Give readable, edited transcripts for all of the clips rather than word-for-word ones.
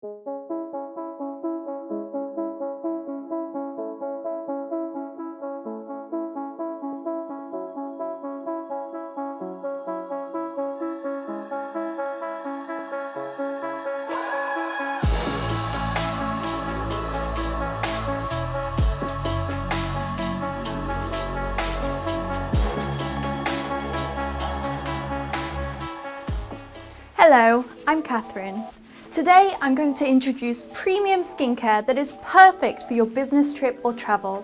Hello, I'm Catherine. Today I'm going to introduce premium skincare that is perfect for your business trip or travel.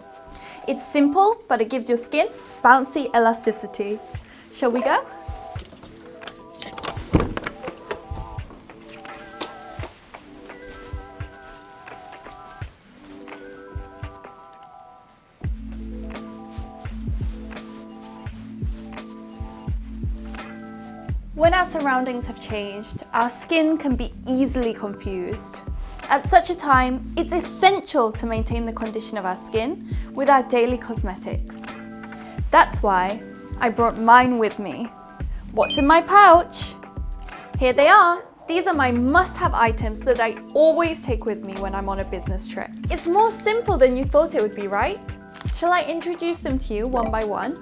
It's simple, but it gives your skin bouncy elasticity. Shall we go? When our surroundings have changed, our skin can be easily confused. At such a time, it's essential to maintain the condition of our skin with our daily cosmetics. That's why I brought mine with me. What's in my pouch? Here they are. These are my must-have items that I always take with me when I'm on a business trip. It's more simple than you thought it would be, right? Shall I introduce them to you one by one?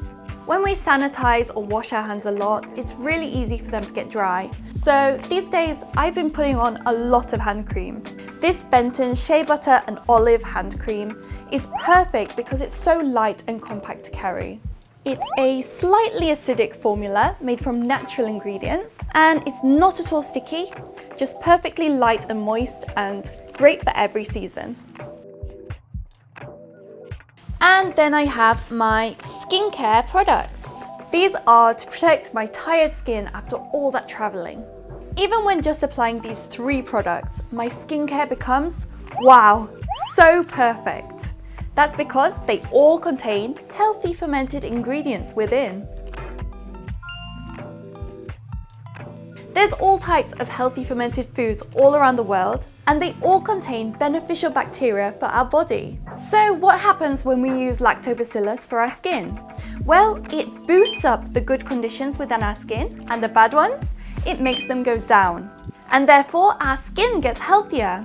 When we sanitize or wash our hands a lot, it's really easy for them to get dry. So these days, I've been putting on a lot of hand cream. This Benton Shea Butter and Olive hand cream is perfect because it's so light and compact to carry. It's a slightly acidic formula made from natural ingredients, and it's not at all sticky, just perfectly light and moist and great for every season. And then I have my skincare products. These are to protect my tired skin after all that traveling. Even when just applying these 3 products, my skincare becomes, wow, so perfect. That's because they all contain healthy fermented ingredients within. There's all types of healthy fermented foods all around the world, and they all contain beneficial bacteria for our body. So what happens when we use Lactobacillus for our skin? Well, it boosts up the good conditions within our skin, and the bad ones, it makes them go down. And therefore, our skin gets healthier.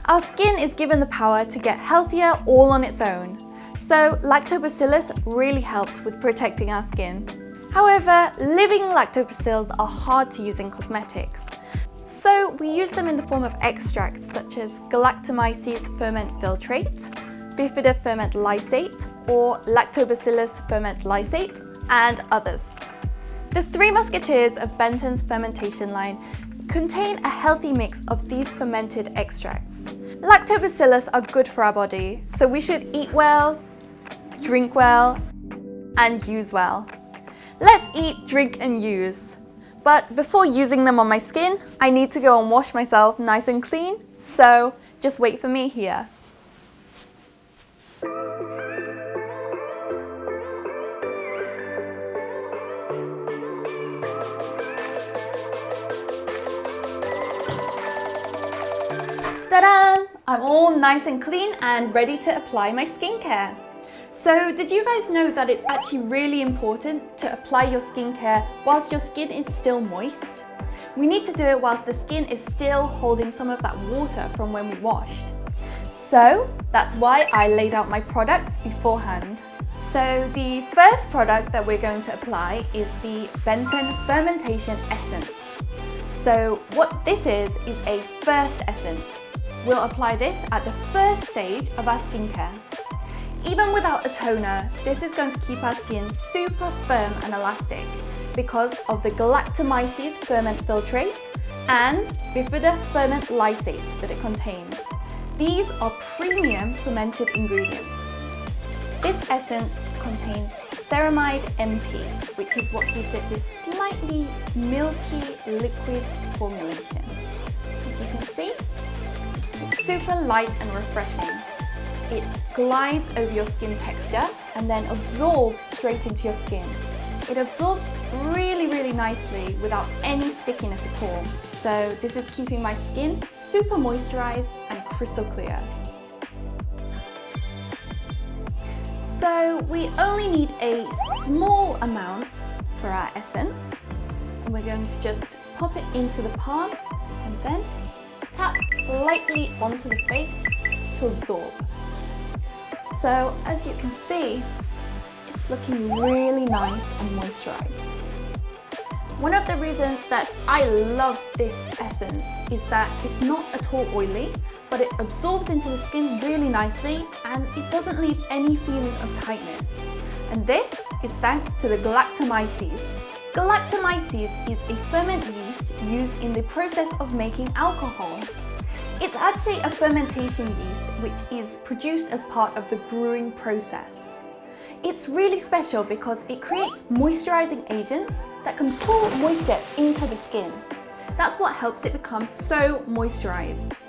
Our skin is given the power to get healthier all on its own. So Lactobacillus really helps with protecting our skin. However, living lactobacills are hard to use in cosmetics. So we use them in the form of extracts such as Galactomyces Ferment Filtrate, Bifida Ferment Lysate, or Lactobacillus Ferment Lysate, and others. The 3 Musketeers of Benton's Fermentation Line contain a healthy mix of these fermented extracts. Lactobacillus are good for our body, so we should eat well, drink well, and use well. Let's eat, drink, and use. But before using them on my skin, I need to go and wash myself nice and clean, so just wait for me here. Ta-da! I'm all nice and clean and ready to apply my skincare. So did you guys know that it's actually really important to apply your skincare whilst your skin is still moist? We need to do it whilst the skin is still holding some of that water from when we washed. So that's why I laid out my products beforehand. So the first product that we're going to apply is the Benton Fermentation Essence. So what this is a first essence. We'll apply this at the first stage of our skincare. Even without a toner, this is going to keep our skin super firm and elastic because of the Galactomyces Ferment Filtrate and Bifida Ferment Lysate that it contains. These are premium fermented ingredients. This essence contains ceramide MP, which is what gives it this slightly milky liquid formulation. As you can see, it's super light and refreshing. It glides over your skin texture and then absorbs straight into your skin. It absorbs really nicely without any stickiness at all. So this is keeping my skin super moisturized and crystal clear. So we only need a small amount for our essence. And we're going to just pop it into the palm and then tap lightly onto the face to absorb. So as you can see, it's looking really nice and moisturized. One of the reasons that I love this essence is that it's not at all oily, but it absorbs into the skin really nicely and it doesn't leave any feeling of tightness. And this is thanks to the Galactomyces. Galactomyces is a ferment yeast used in the process of making alcohol. It's actually a fermentation yeast which is produced as part of the brewing process. It's really special because it creates moisturizing agents that can pull moisture into the skin. That's what helps it become so moisturized.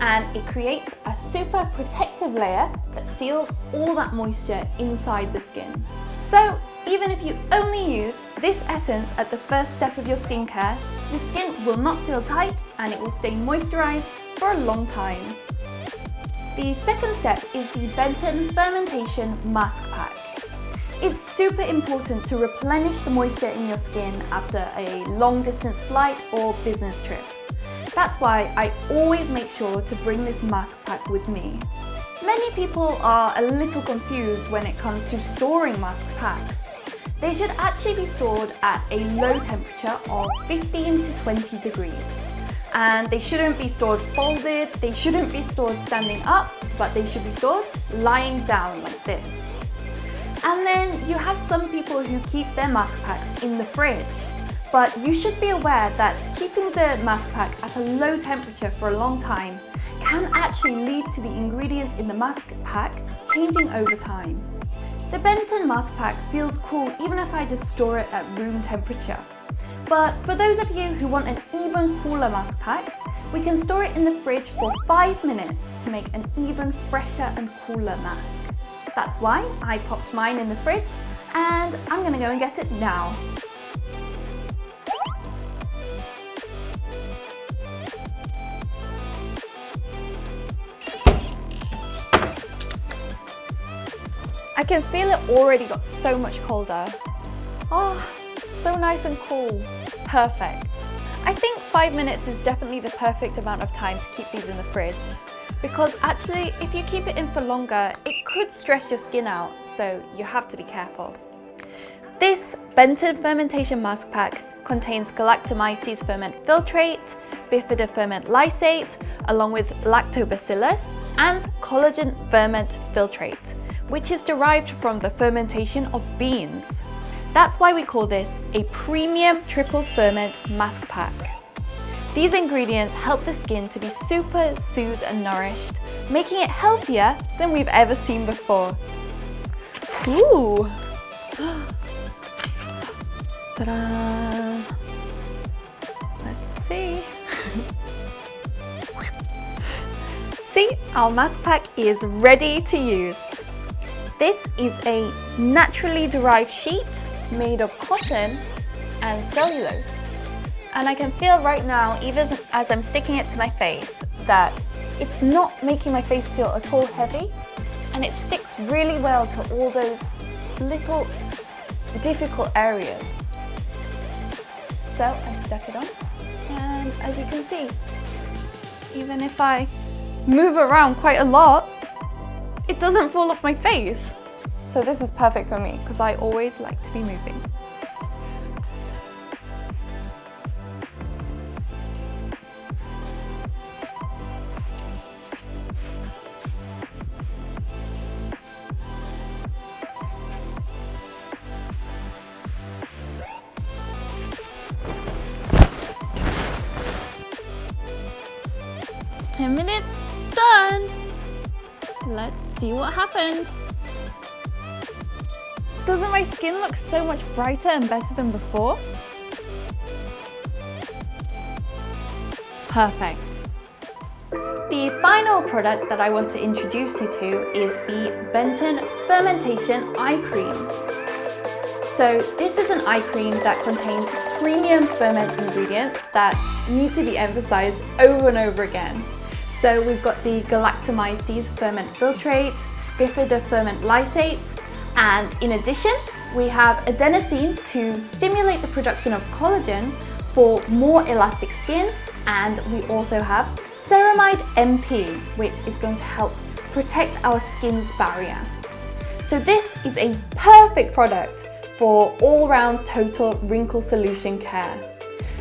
And it creates a super protective layer that seals all that moisture inside the skin. So even if you only use this essence at the first step of your skincare, your skin will not feel tight and it will stay moisturized for a long time. The second step is the Benton Fermentation Mask Pack. It's super important to replenish the moisture in your skin after a long distance flight or business trip. That's why I always make sure to bring this mask pack with me. Many people are a little confused when it comes to storing mask packs. They should actually be stored at a low temperature of 15 to 20 degrees. And they shouldn't be stored folded, they shouldn't be stored standing up, but they should be stored lying down like this. And then you have some people who keep their mask packs in the fridge. But you should be aware that keeping the mask pack at a low temperature for a long time can actually lead to the ingredients in the mask pack changing over time. The Benton mask pack feels cool even if I just store it at room temperature. But for those of you who want an even cooler mask pack, we can store it in the fridge for 5 minutes to make an even fresher and cooler mask. That's why I popped mine in the fridge and I'm gonna go and get it now. I can feel it already got so much colder. Oh, it's so nice and cool. Perfect. I think 5 minutes is definitely the perfect amount of time to keep these in the fridge. Because actually, if you keep it in for longer, it could stress your skin out, so you have to be careful. This Benton Fermentation Mask Pack contains Galactomyces Ferment Filtrate, Bifida Ferment Lysate, along with Lactobacillus, and Collagen Ferment Filtrate, which is derived from the fermentation of beans. That's why we call this a premium triple ferment mask pack. These ingredients help the skin to be super soothed and nourished, making it healthier than we've ever seen before. Ooh! Ta-da! Let's see. See, our mask pack is ready to use. This is a naturally derived sheet made of cotton and cellulose. And I can feel right now, even as I'm sticking it to my face, that it's not making my face feel at all heavy, and it sticks really well to all those little difficult areas. So I stuck it on, and as you can see, even if I move around quite a lot, it doesn't fall off my face. So this is perfect for me, because I always like to be moving. "10 minutes, done!" Let's see what happened. Doesn't my skin look so much brighter and better than before? Perfect. The final product that I want to introduce you to is the Benton Fermentation Eye Cream. So this is an eye cream that contains premium ferment ingredients that need to be emphasized over and over again. So we've got the Galactomyces Ferment Filtrate, Bifida Ferment Lysate, and in addition, we have adenosine to stimulate the production of collagen for more elastic skin, and we also have Ceramide MP, which is going to help protect our skin's barrier. So this is a perfect product for all-round total wrinkle solution care.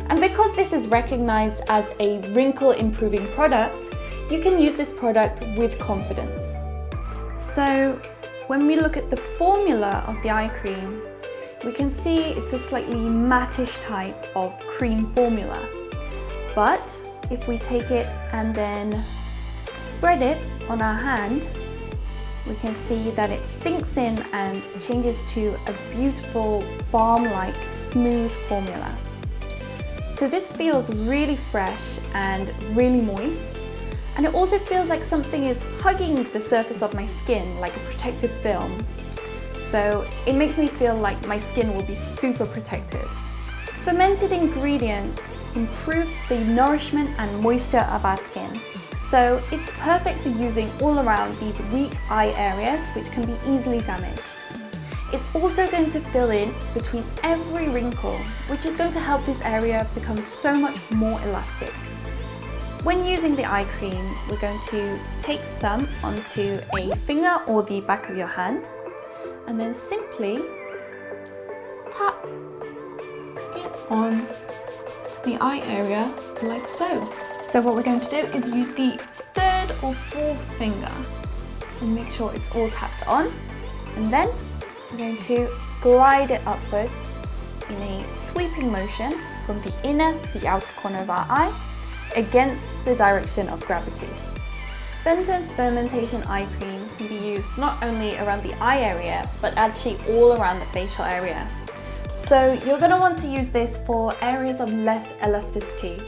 And because this is recognized as a wrinkle improving product, you can use this product with confidence. So when we look at the formula of the eye cream, we can see it's a slightly mattish type of cream formula. But if we take it and then spread it on our hand, we can see that it sinks in and changes to a beautiful balm-like smooth formula. So this feels really fresh and really moist, and it also feels like something is hugging the surface of my skin like a protective film. So it makes me feel like my skin will be super protected. Fermented ingredients improve the nourishment and moisture of our skin. So it's perfect for using all around these weak eye areas which can be easily damaged. It's also going to fill in between every wrinkle, which is going to help this area become so much more elastic. When using the eye cream, we're going to take some onto a finger or the back of your hand, and then simply tap it on the eye area like so. So what we're going to do is use the third or fourth finger and make sure it's all tapped on, and then we're going to glide it upwards in a sweeping motion from the inner to the outer corner of our eye against the direction of gravity. Benton Fermentation Eye Cream can be used not only around the eye area, but actually all around the facial area. So you're going to want to use this for areas of less elasticity.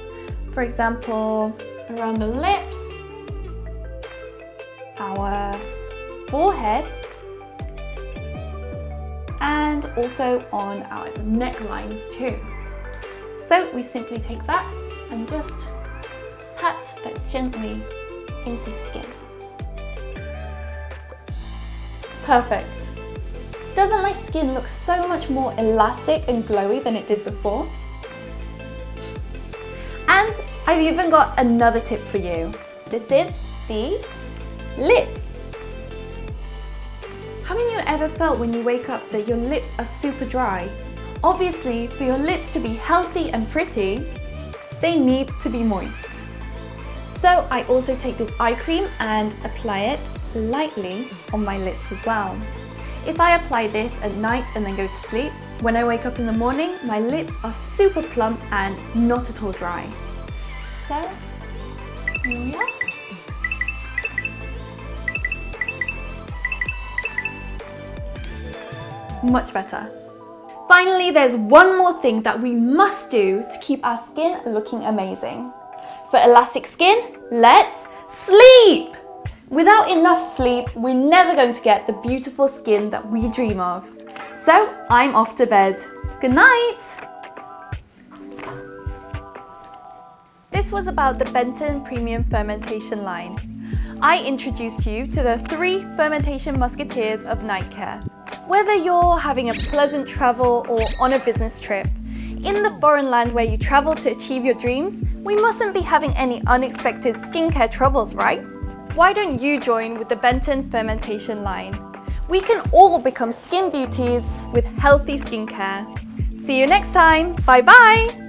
For example, around the lips, our forehead, and also on our necklines too. So we simply take that and just pat that gently into the skin. Perfect. Doesn't my skin look so much more elastic and glowy than it did before? And I've even got another tip for you. This is the lips. Haven't you ever felt when you wake up that your lips are super dry? Obviously, for your lips to be healthy and pretty, they need to be moist. So I also take this eye cream and apply it lightly on my lips as well. If I apply this at night and then go to sleep, when I wake up in the morning, my lips are super plump and not at all dry. So, here we are. Much better. Finally, there's one more thing that we must do to keep our skin looking amazing. For elastic skin, let's sleep! Without enough sleep, we're never going to get the beautiful skin that we dream of. So, I'm off to bed. Good night! This was about the Benton Premium Fermentation Line. I introduced you to the 3 fermentation musketeers of night care. Whether you're having a pleasant travel or on a business trip, in the foreign land where you travel to achieve your dreams, we mustn't be having any unexpected skincare troubles, right? Why don't you join with the Benton Fermentation Line? We can all become skin beauties with healthy skincare. See you next time. Bye bye!